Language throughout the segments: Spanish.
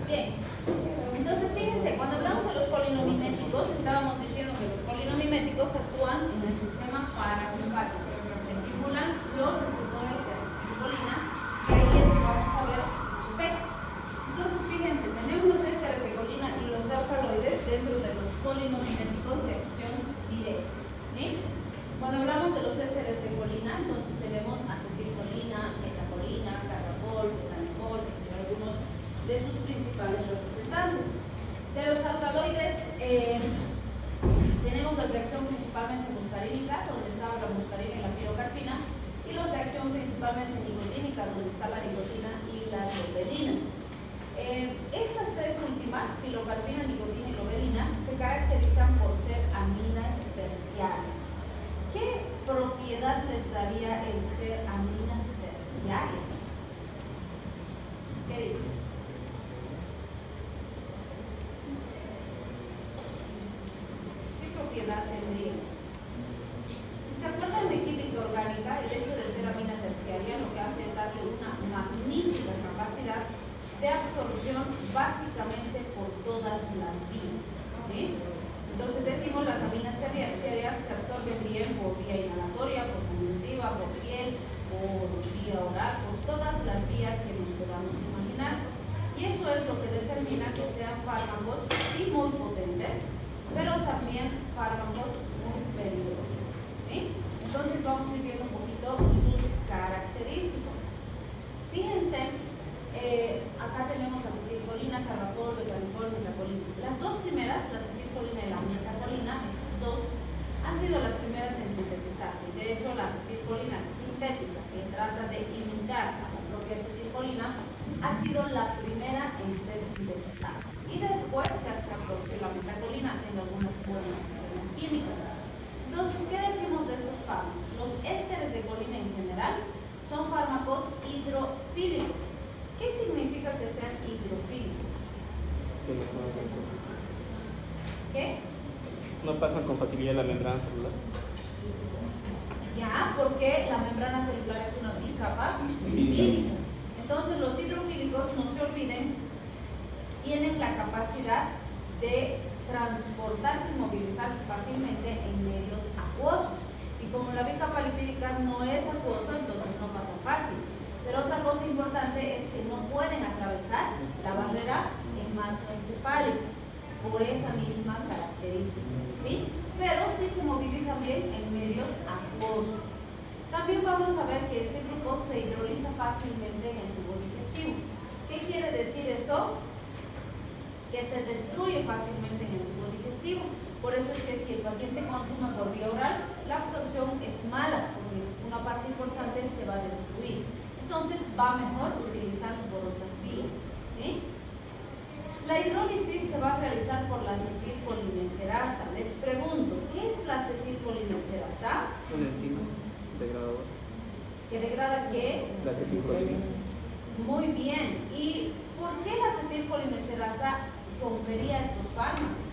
Bien, entonces fíjense, cuando hablamos de los colinomiméticos, estábamos diciendo que los colinomiméticos actúan en el sistema parasimpático, estimulan los receptores de acetilcolina y ahí es que vamos a ver sus efectos. Entonces fíjense, tenemos los ésteres de colina y los alcaloides dentro de los colinomiméticos de acción directa, ¿sí? Cuando hablamos de los ésteres de colina, entonces tenemos acetilcolina, metacolina, carbacol, betanicol, entre algunos de sus principales representantes. De los alcaloides, tenemos los de acción principalmente muscarínica, donde está la muscarina y la pirocarpina, y los de acción principalmente nicotínica, donde está la nicotina y la lobelina. Estas tres últimas, pilocarpina, nicotina y lobelina, se caracterizan por ser aminas terciarias. ¿Qué propiedad les daría el ser aminas terciarias? ¿Qué dice? ¿Qué propiedad tendría? Si se acuerdan de química orgánica, el hecho de ser amina terciaria lo que hace es darle una magnífica capacidad de absorción básicamente por todas las vías, ¿sí? Entonces decimos las aminas terciarias se absorben bien por vía inhalatoria, por conductiva, por piel, por vía oral, por todas las vías que nos podamos imaginar. Y eso es lo que determina que sean fármacos sí muy potentes, pero también fármacos muy peligrosos, ¿sí? Entonces vamos a ir viendo un poquito sus características. Fíjense, acá tenemos acetilcolina, carbacol, betanicol, metacolina. Las dos primeras, la acetilcolina y la metacolina, estas dos han sido las primeras en sintetizarse. De hecho, la acetilcolina sintética, que trata de imitar a la propia acetilcolina, ha sido la primera en ser sintetizada. Y después se aproxió la metacolina haciendo algunas modificaciones químicas. Entonces, ¿qué decimos de estos fármacos? Los ésteres de colina en general son fármacos hidrofílicos. ¿Qué significa que sean hidrofílicos? ¿Qué? No pasan con facilidad la membrana celular. Ya, porque la membrana celular es una bicapa lipídica. Entonces los hidrofílicos, no se olviden, tienen la capacidad de transportarse y movilizarse fácilmente en medios acuosos. Y como la bicapa lipídica no es acuosa, entonces no pasa fácil. Pero otra cosa importante es que no pueden atravesar la barrera hematoencefálica por esa misma característica, ¿sí? Pero sí se movilizan bien en medios acuosos. También vamos a ver que este grupo se hidroliza fácilmente en el tubo digestivo. ¿Qué quiere decir eso? Que se destruye fácilmente en el tubo digestivo. Por eso es que si el paciente consume por vía oral, la absorción es mala, porque una parte importante se va a destruir. Entonces va mejor utilizando por otras vías, ¿sí? La hidrólisis se va a realizar por la acetilcolinesterasa. Les pregunto, ¿qué es la acetilcolinesterasa? Una enzima degradadora. ¿Que degrada qué? La acetilcolina. Muy bien. ¿Y por qué la acetilcolinesterasa rompería estos fármacos?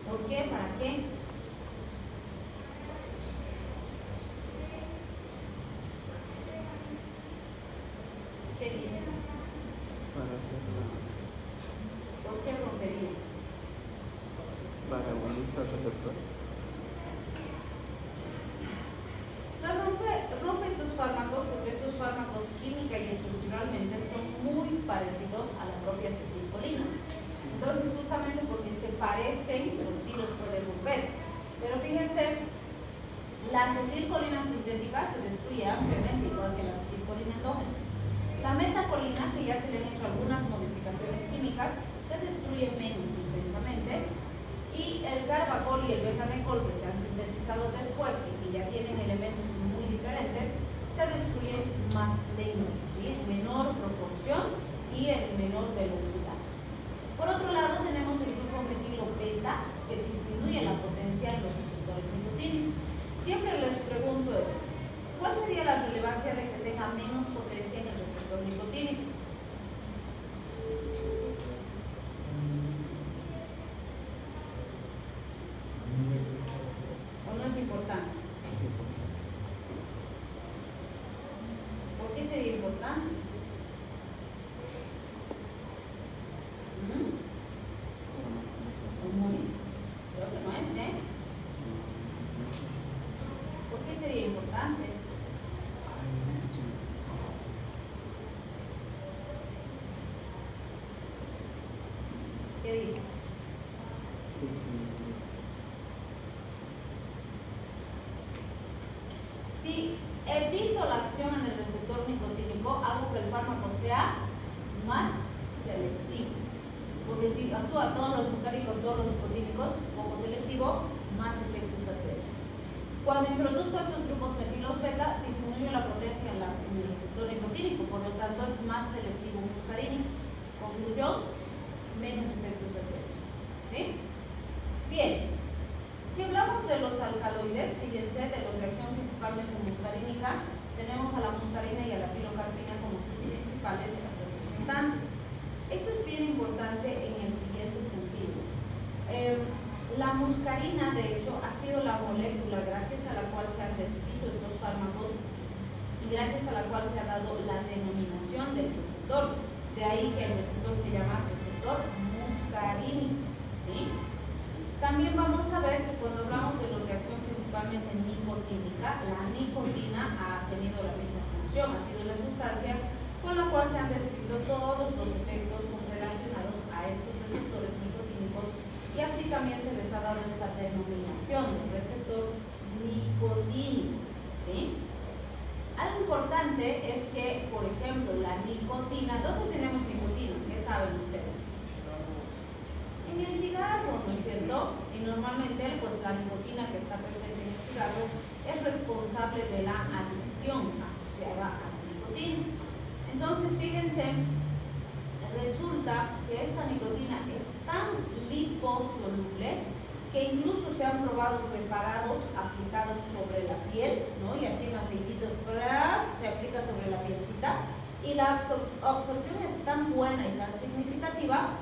¿Por qué? ¿Para qué? ¿Qué dice? ¿Por qué rompería? Para unirse al receptor. Rompe estos fármacos porque estos fármacos química y estructuralmente son muy parecidos a la propia acetilcolina. Entonces, justamente porque se parecen, pues sí los puede romper. Pero fíjense, la acetilcolina sintética se destruye ampliamente, igual que la acetilcolina endógena. La metacolina, que ya se le han hecho algunas modificaciones químicas, se destruye menos intensamente. Y el carbacol y el betanicol, que se han sintetizado después y que ya tienen elementos muy diferentes, se destruyen más lento, ¿sí? En menor proporción y en menor velocidad. Por otro lado, tenemos el grupo dice? Si evito la acción en el receptor nicotínico, hago que el fármaco sea más selectivo. Porque si actúa todos los muscarínicos, todos los nicotínicos, poco selectivo, más efectos adversos. Cuando introduzco estos grupos metilos beta, disminuyo la potencia en el receptor nicotínico, por lo tanto es más selectivo muscarínico. Conclusión, menos efectos adversos. ¿Sí? Bien. Si hablamos de los alcaloides, fíjense, de los de acción principalmente muscarínica, tenemos a la muscarina y a la pilocarpina como sus principales representantes. Esto es bien importante en el siguiente sentido. La muscarina, de hecho, ha sido la molécula gracias a la cual se han descrito estos fármacos y gracias a la cual se ha dado la denominación del receptor. De ahí que el receptor se llama receptor muscarínico. ¿Sí? También vamos a ver que cuando hablamos de los de acción principalmente nicotínica, la nicotina ha tenido la misma función, ha sido la sustancia con la cual se han descrito todos los efectos relacionados a estos receptores nicotínicos y así también se les ha dado esta denominación de receptor nicotínico. ¿Sí? Algo importante es que, por ejemplo, la nicotina, ¿dónde tenemos nicotina? ¿Qué saben ustedes? En el cigarro, ¿no es cierto? Y normalmente pues la nicotina que está presente en el cigarro es responsable de la adicción asociada a la nicotina. Entonces, fíjense, resulta que esta nicotina es tan liposoluble que incluso se han probado preparados aplicados sobre la piel, ¿no? Y así un aceitito se aplica sobre la pielcita y la absorción es tan buena y tan significativa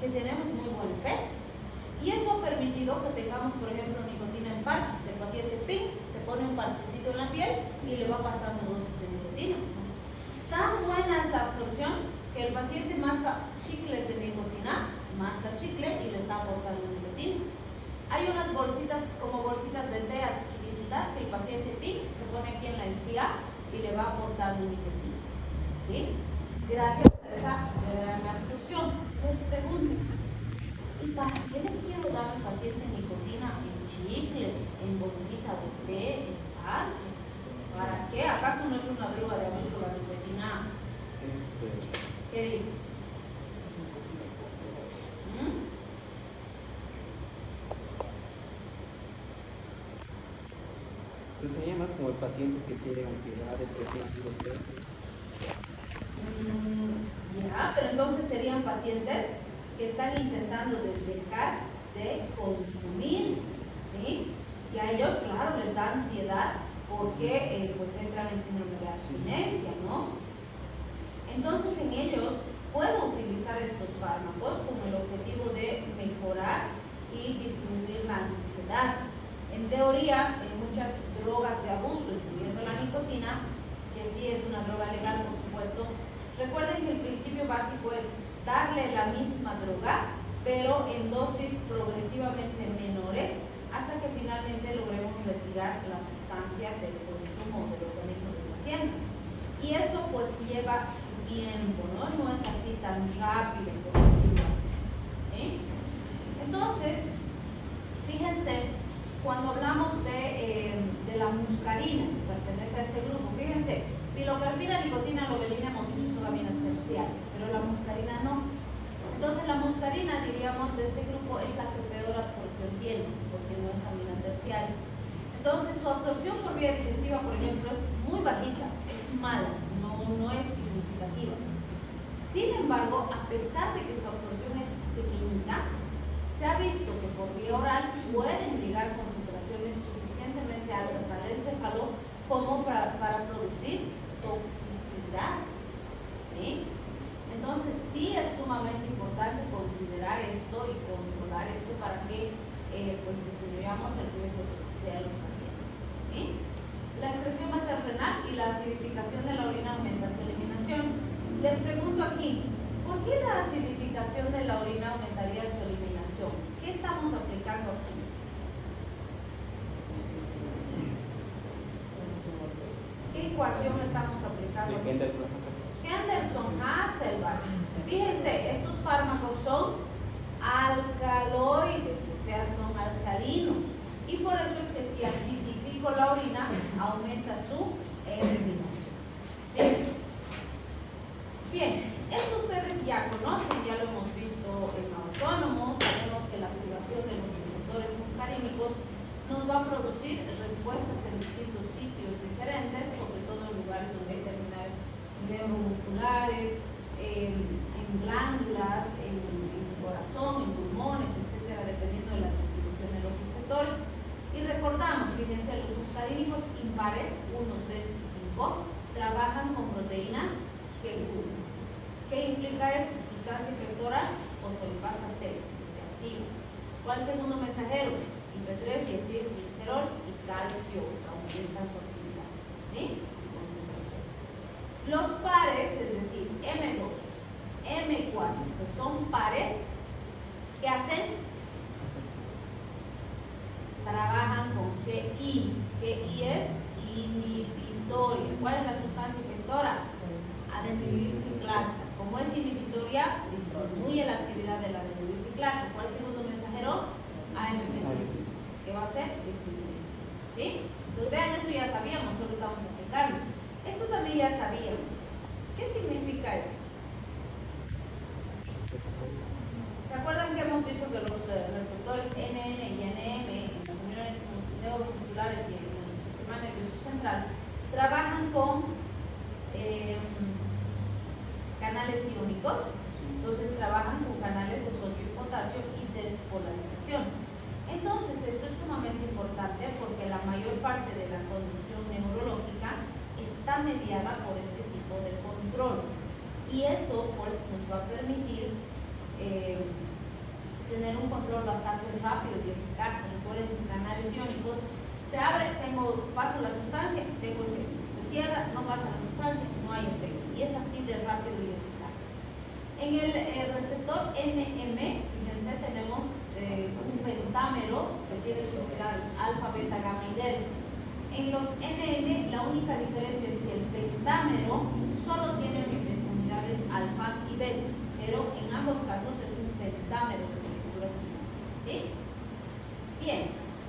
que tenemos muy buen efecto. Y eso ha permitido que tengamos, por ejemplo, nicotina en parches. El paciente se pone un parchecito en la piel y le va pasando dosis de nicotina. Tan buena es la absorción que el paciente masca chicles de nicotina, masca chicle y le está aportando nicotina. Hay unas bolsitas, como bolsitas de té así chiquititas, que el paciente se pone aquí en la encía y le va aportando nicotina. ¿Sí? Gracias a esa gran absorción. Les pregunto, ¿y para qué le quiero dar al paciente nicotina en chicle, en bolsita de té, en parche? ¿Para qué? ¿Acaso no es una droga de abuso la nicotina? ¿Qué dice? Se usaría más como pacientes que tienen ansiedad, depresión, psicoterapia. Ya, pero entonces serían pacientes que están intentando dejar de consumir, ¿sí? Y a ellos, claro, les da ansiedad porque pues entran en síndrome de abstinencia, ¿no? Entonces en ellos puedo utilizar estos fármacos con el objetivo de mejorar y disminuir la ansiedad. En teoría, en muchas drogas de abuso, incluyendo la nicotina, que sí es una droga legal, por supuesto, recuerden que el principio básico es darle la misma droga, pero en dosis progresivamente menores, hasta que finalmente logremos retirar la sustancia del consumo del organismo del paciente. Y eso pues lleva su tiempo, ¿no? No es así tan rápido, por decirlo así. ¿Sí? Entonces, fíjense, cuando hablamos de la muscarina, que pertenece a este grupo, fíjense, pilocarpina, nicotina, lobelina, hemos dicho son aminas terciarias, pero la muscarina no. Entonces la muscarina, diríamos, de este grupo es la que peor absorción tiene, porque no es amina terciaria. Entonces su absorción por vía digestiva, por ejemplo, es muy bajita, es mala, no es significativa. Sin embargo, a pesar de que su absorción es pequeñita, se ha visto que por vía oral pueden llegar concentraciones suficientemente altas al encéfalo como para producir toxicidad. ¿Sí? Entonces sí es sumamente importante considerar esto y controlar esto para que pues disminuyamos el riesgo de toxicidad de los pacientes. ¿Sí? La excreción va a ser renal y la acidificación de la orina aumenta su eliminación. Les pregunto aquí, ¿por qué la acidificación de la orina aumentaría su eliminación? ¿Qué estamos aplicando aquí? ¿Qué ecuación estamos aplicando aquí? Henderson-Hasselbalch. Fíjense, estos fármacos son nos va a producir respuestas en distintos sitios diferentes, sobre todo en lugares donde hay terminales neuromusculares, en glándulas, en corazón, en pulmones, etcétera, dependiendo de la distribución de los receptores. Y recordamos, fíjense, los muscarínicos impares 1, 3 y 5 trabajan con proteína G1. ¿Qué implica eso? Sustancia efectora, fosfolipasa C, que se activa. ¿Cuál segundo mensajero? IP3, diacilglicerol y calcio, que aumentan su actividad, ¿sí? Su concentración. Los pares, es decir, M2, M4, que son pares, ¿qué hacen? Trabajan con GI. GI es inhibitoria. ¿Cuál es la sustancia efectora? Adenilciclasa. Como es inhibitoria, disminuye la actividad de la adenilciclasa. ¿Cuál es el segundo mensajero? AMP5. ¿Qué va a hacer? Disminuir. ¿Sí? Entonces vean, eso ya sabíamos, solo estamos aplicando. Esto también ya sabíamos. ¿Qué significa eso? ¿Se acuerdan que hemos dicho que los receptores NN y NM en las uniones neuromusculares y en el sistema nervioso central trabajan con canales iónicos? Entonces trabajan con canales de sodio y potasio y despolarización. Entonces esto es sumamente importante porque la mayor parte de la conducción neurológica está mediada por este tipo de control, y eso pues nos va a permitir tener un control bastante rápido y eficaz. Por ejemplo, canales iónicos, se abre, paso la sustancia, tengo efecto. Se cierra, no pasa la sustancia, no hay efecto. Y es así de rápido y eficaz. En el receptor NM, fíjense, tenemos un pentámero que tiene sus unidades alfa, beta, gamma y delta. En los NN, la única diferencia es que el pentámero solo tiene unidades alfa y beta, pero en ambos casos es un pentámero subcirculativo, ¿sí? Bien,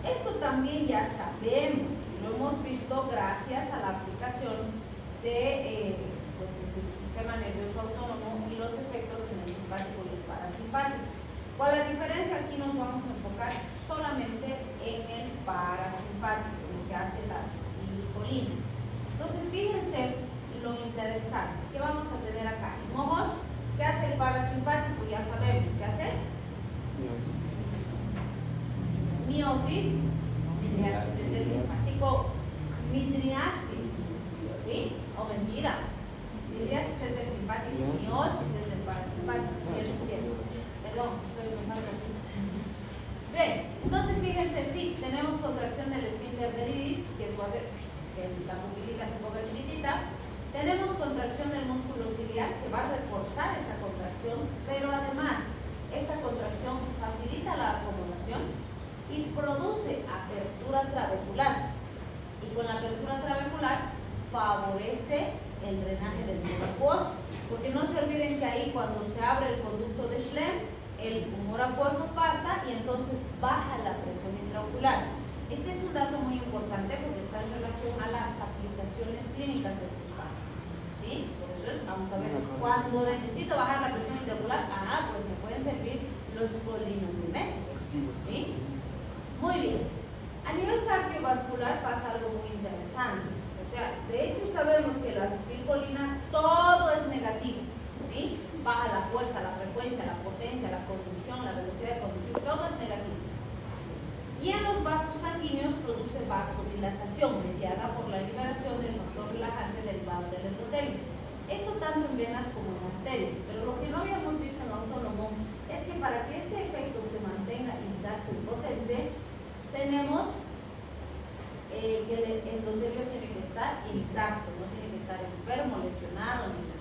esto también ya sabemos, lo hemos visto gracias a la aplicación de pues el sistema nervioso autónomo y los efectos en el simpático y el parasimpático. ¿Cuál es la diferencia? Aquí nos vamos a enfocar solamente en el parasimpático, lo que hace la acetilcolina. Entonces, fíjense lo interesante. ¿Qué vamos a tener acá? En ojos, ¿qué hace el parasimpático? Ya sabemos, ¿qué hace? Miosis, midriasis es del simpático, midriasis, ¿sí? O mentira. Midriasis es del simpático, miosis es del parasimpático, ¿cierto? Perdón, estoy pensando así. Bien, entonces fíjense, sí, tenemos contracción del esfínter del iris, que es que la pupilita se ponga chiquitita. Tenemos contracción del músculo ciliar, que va a reforzar esta contracción, pero además, esta contracción facilita la acomodación y produce apertura trabecular. Y con la apertura trabecular favorece el drenaje del humor acuoso, porque no se olviden que ahí cuando se abre el conducto de Schlemm, el humor acuoso pasa y entonces baja la presión intraocular. Este es un dato muy importante porque está en relación a las aplicaciones clínicas de estos fármacos, ¿sí? Por eso vamos a ver, cuando necesito bajar la presión intraocular, pues me pueden servir los colinomiméticos, ¿sí? Muy bien. A nivel cardiovascular pasa algo muy interesante. O sea, de hecho sabemos que la acetilcolina todo es negativo, ¿sí? Baja la fuerza, la frecuencia, la potencia, la conducción, la velocidad de conducción, todo es negativo. Y en los vasos sanguíneos produce vasodilatación mediada por la liberación del factor relajante derivado del endotelio. Esto tanto en venas como en arterias, pero lo que no habíamos visto en autónomo es que para que este efecto se mantenga intacto y potente, tenemos que el endotelio tiene que estar intacto, no tiene que estar enfermo, lesionado ni nada.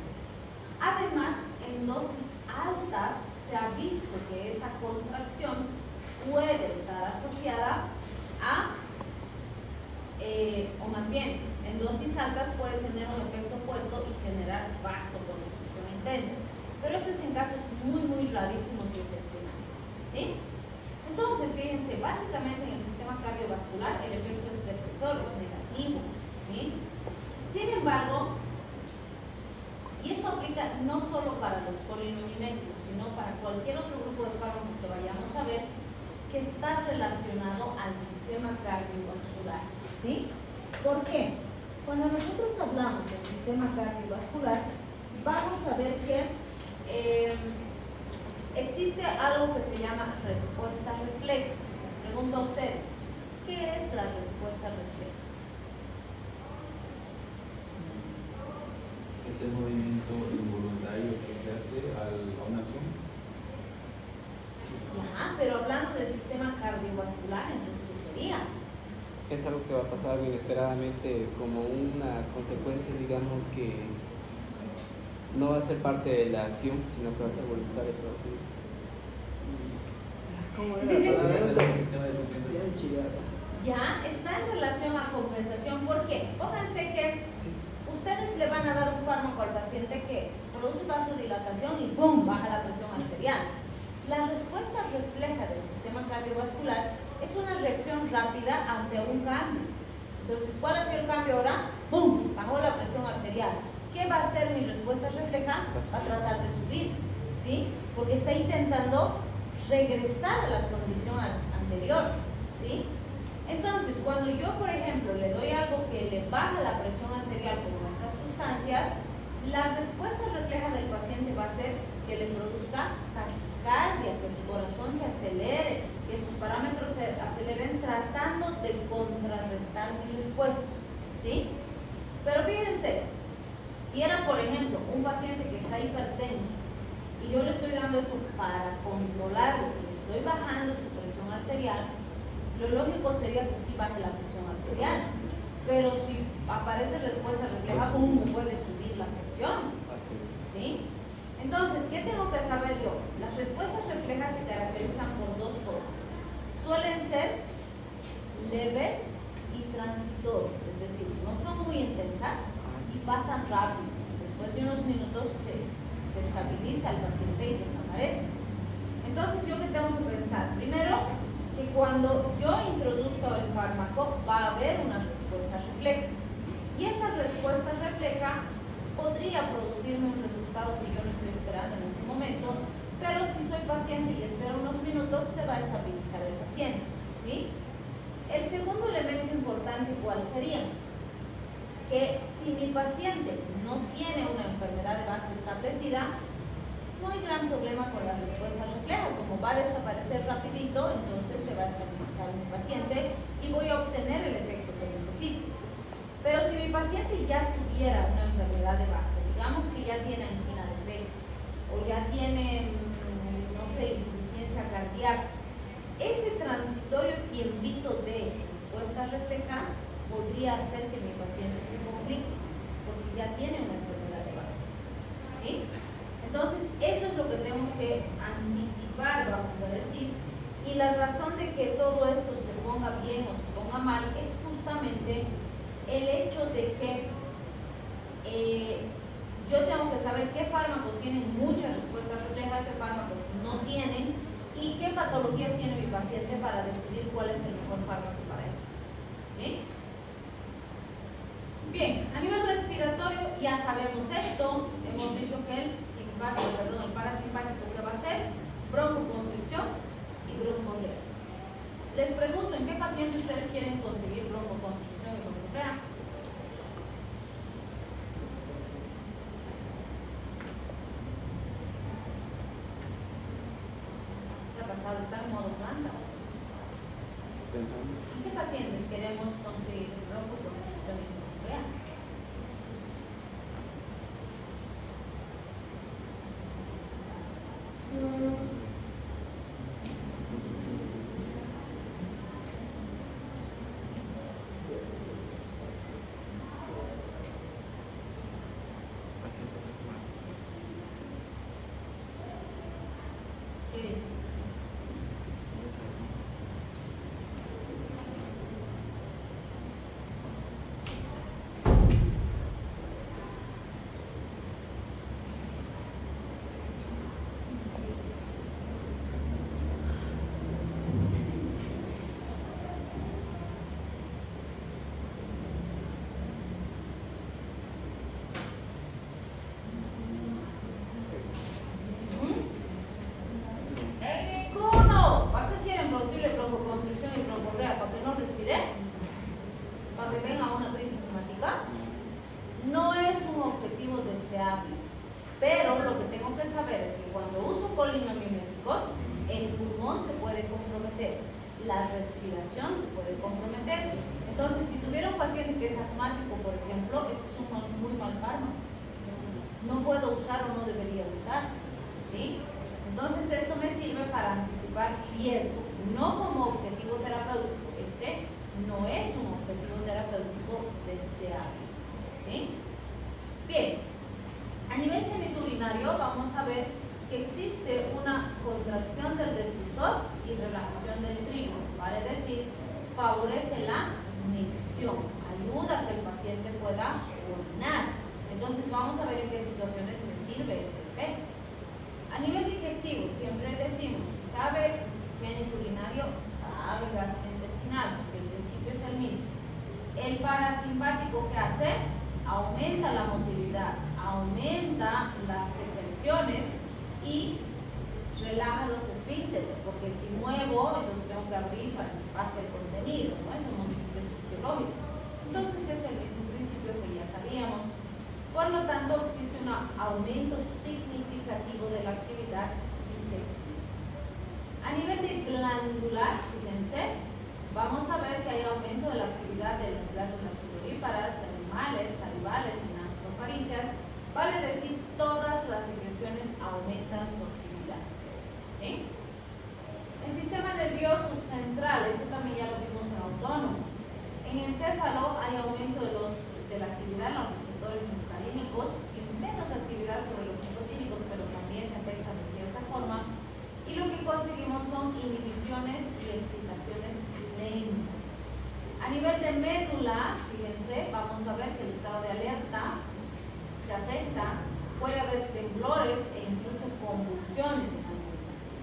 Además, en dosis altas se ha visto que esa contracción puede estar asociada a, o más bien, en dosis altas puede tener un efecto opuesto y generar vasoconstricción intensa. Pero esto es en casos muy, muy rarísimos y excepcionales, ¿sí? Entonces, fíjense, básicamente en el sistema cardiovascular el efecto es depresor, es negativo, ¿sí? Sin embargo, y eso aplica no solo para los colinomiméticos, sino para cualquier otro grupo de fármacos que vayamos a ver, que está relacionado al sistema cardiovascular, ¿sí? ¿Por qué? Cuando nosotros hablamos del sistema cardiovascular, vamos a ver que existe algo que se llama respuesta refleja. Les pregunto a ustedes, ¿qué es la respuesta refleja? Es el movimiento involuntario que se hace a una acción. Ya, pero hablando del sistema cardiovascular, entonces, ¿qué sería? Es algo que va a pasar algo inesperadamente como una consecuencia, digamos, que no va a ser parte de la acción, sino que va a ser voluntario, pero así. ¿Cómo era la palabra? Es el sistema de compensación. Ya, está en relación a compensación. ¿Por qué? Pónganse que ustedes le van a dar un fármaco al paciente que produce vasodilatación y ¡pum!, baja la presión arterial. La respuesta refleja del sistema cardiovascular es una reacción rápida ante un cambio. Entonces, ¿cuál ha sido el cambio ahora? ¡Pum!, bajó la presión arterial. ¿Qué va a hacer mi respuesta refleja? Va a tratar de subir, ¿sí? Porque está intentando regresar a la condición anterior, ¿sí? Entonces, cuando yo, por ejemplo, le doy algo que le baja la presión arterial como estas sustancias, la respuesta refleja del paciente va a ser que le produzca taquicardia, que su corazón se acelere, que sus parámetros se aceleren tratando de contrarrestar mi respuesta, ¿sí? Pero fíjense, si era, por ejemplo, un paciente que está hipertenso y yo le estoy dando esto para controlarlo y estoy bajando su presión arterial, lo lógico sería que sí baje la presión arterial. Pero si aparece respuesta refleja, me puede subir la presión, ¿sí? Entonces, ¿qué tengo que saber yo? Las respuestas reflejas se caracterizan por dos cosas. Suelen ser leves y transitorias, es decir, no son muy intensas y pasan rápido. Después de unos minutos se estabiliza el paciente y desaparece. Entonces, ¿yo qué tengo que pensar? Primero, que cuando yo introduzco el fármaco va a haber una respuesta refleja. Y esa respuesta refleja podría producirme un resultado que yo no estoy esperando en este momento, pero si soy paciente y espero unos minutos, se va a estabilizar el paciente, ¿sí? El segundo elemento importante, ¿cuál sería? Que si mi paciente no tiene una enfermedad de base establecida, no hay gran problema con la respuesta refleja. Como va a desaparecer rapidito, entonces se va a estabilizar mi paciente y voy a obtener el efecto que necesito. Pero si mi paciente ya tuviera una enfermedad de base, digamos que ya tiene angina de pecho o ya tiene, no sé, insuficiencia cardíaca, ese transitorio tiempito de respuesta refleja podría hacer que mi paciente se complique porque ya tiene una enfermedad de base, ¿sí? Entonces, eso es lo que tengo que anticipar, vamos a decir, y la razón de que todo esto se ponga bien o se ponga mal es justamente el hecho de que yo tengo que saber qué fármacos tienen muchas respuestas reflejas, qué fármacos no tienen y qué patologías tiene mi paciente para decidir cuál es el mejor fármaco para él, ¿sí? Bien, a nivel respiratorio ya sabemos esto, hemos dicho que el parasimpático que va a ser broncoconstricción y broncorrea. Les pregunto, ¿en qué paciente ustedes quieren conseguir broncoconstricción y broncorrea? ¿Qué ha pasado? ¿Está en modo planta? ¿En qué pacientes queremos conseguir broncoconstricción y broncorrea? ¿Qué es? obviamente la respiración se puede comprometer. Entonces, si tuviera un paciente que es asmático, por ejemplo, este es un muy mal fármaco. No puedo usar o no debería usar, ¿sí? Entonces, esto me sirve para anticipar riesgo, no como objetivo terapéutico. Este no es un objetivo terapéutico deseable, ¿sí? Bien, a nivel genitourinario vamos a ver que existe una contracción del detrusor y relajación del trigo, vale decir, favorece la micción, ayuda a que el paciente pueda orinar. Entonces vamos a ver en qué situaciones me sirve ese efecto. A nivel digestivo, siempre decimos, sabe genitourinario, sabe gastrointestinal, porque el principio es el mismo. El parasimpático, ¿qué hace? Aumenta la motilidad, aumenta las secreciones y relaja los esfínteres, porque si muevo, entonces tengo que abrir para que pase el contenido, ¿no? Eso hemos dicho que es fisiológico. Entonces es el mismo principio que ya sabíamos. Por lo tanto, existe un aumento significativo de la actividad digestiva. A nivel de glandular, fíjense, vamos a ver que hay aumento de la actividad de las glándulas sudoríparas, animales, salivales y nasofaríngeas. Vale decir, todas las secreciones aumentan su actividad. ¿Sí? El sistema nervioso central, esto también ya lo vimos en autónomo. En encéfalo hay aumento de la actividad en los receptores muscarínicos y menos actividad sobre los nicotínicos, pero también se afectan de cierta forma. Y lo que conseguimos son inhibiciones y excitaciones lentas. A nivel de médula, fíjense, vamos a ver que el estado de alerta se afecta, puede haber temblores e incluso convulsiones en algunos casos.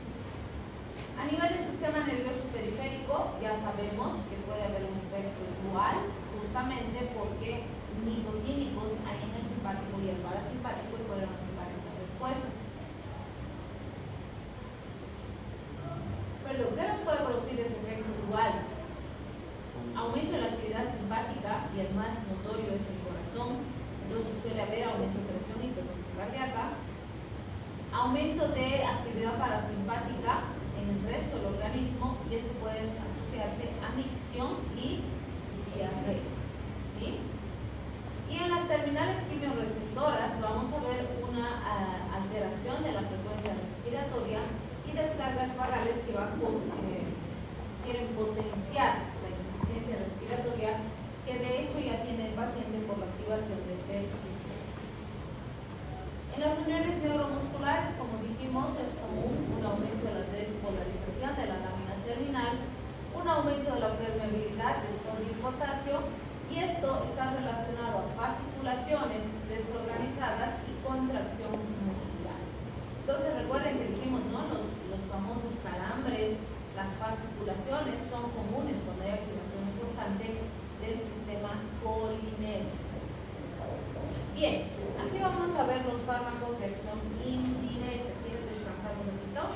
A nivel del sistema nervioso periférico, ya sabemos que puede haber un efecto dual, justamente porque nicotínicos hay en el simpático y el parasimpático y pueden activar estas respuestas. Perdón, ¿qué nos puede producir ese efecto dual? Aumento de la actividad simpática y el más notorio es el corazón. Entonces suele haber aumento de presión y frecuencia cardíaca, aumento de actividad parasimpática en el resto del organismo y esto puede asociarse a micción y diarrea, ¿sí? Y en las terminales quimiorreceptoras vamos a ver una alteración de la frecuencia respiratoria y descargas vagales que quieren potenciar la insuficiencia respiratoria, que de hecho ya tiene el paciente por la activación de este sistema. En las uniones neuromusculares, como dijimos, es común un aumento de la despolarización de la lámina terminal, un aumento de la permeabilidad de sodio y potasio, y esto está relacionado a fasciculaciones desorganizadas y contracción muscular. Entonces recuerden que dijimos, ¿no? Los famosos calambres, las fasciculaciones son comunes cuando hay activación importante del sistema colinérgico. Bien, aquí vamos a ver los fármacos de acción indirecta. ¿Quieres descansar un ratito?